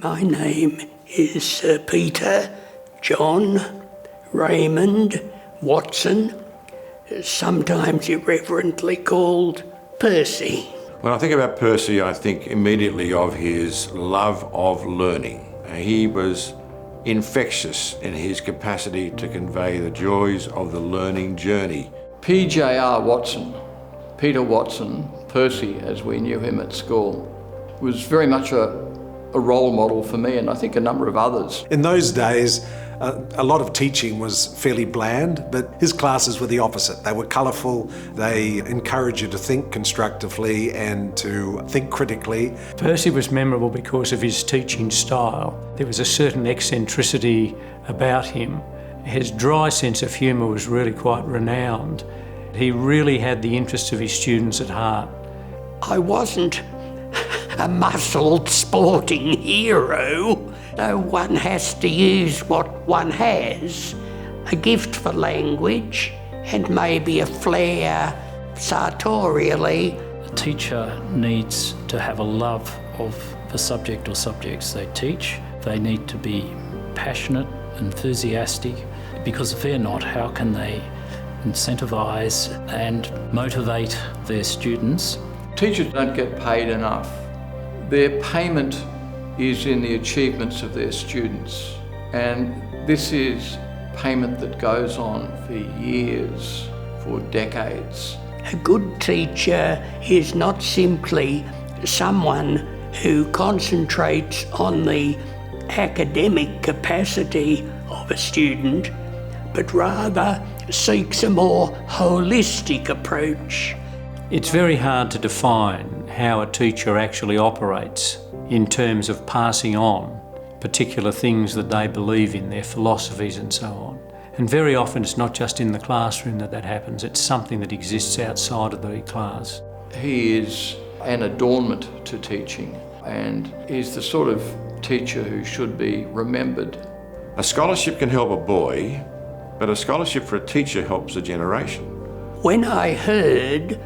My name is Peter John Raymond Watson, sometimes irreverently called Percy. When I think about Percy, I think immediately of his love of learning. He was infectious in his capacity to convey the joys of the learning journey. P.J.R. Watson, Peter Watson, Percy as we knew him at school, was very much a role model for me and I think a number of others. In those days, a lot of teaching was fairly bland, but his classes were the opposite. They were colourful, they encouraged you to think constructively and to think critically. Percy was memorable because of his teaching style. There was a certain eccentricity about him. His dry sense of humour was really quite renowned. He really had the interests of his students at heart. I wasn't a muscled sporting hero. No one has to use what one has, a gift for language and maybe a flair sartorially. A teacher needs to have a love of the subject or subjects they teach. They need to be passionate, enthusiastic, because if they're not, how can they incentivise and motivate their students? Teachers don't get paid enough. Their payment is in the achievements of their students, and this is payment that goes on for years, for decades. A good teacher is not simply someone who concentrates on the academic capacity of a student, but rather seeks a more holistic approach. It's very hard to define how a teacher actually operates in terms of passing on particular things that they believe in, their philosophies and so on. And very often it's not just in the classroom that happens, it's something that exists outside of the class. He is an adornment to teaching and is the sort of teacher who should be remembered. A scholarship can help a boy, but a scholarship for a teacher helps a generation. When I heard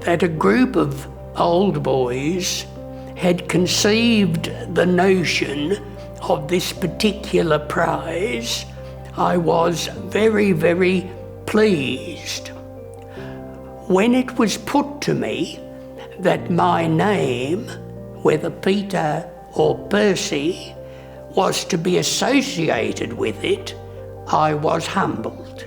that a group of old boys had conceived the notion of this particular prize, I was very, very pleased. When it was put to me that my name, whether Peter or Percy, was to be associated with it, I was humbled.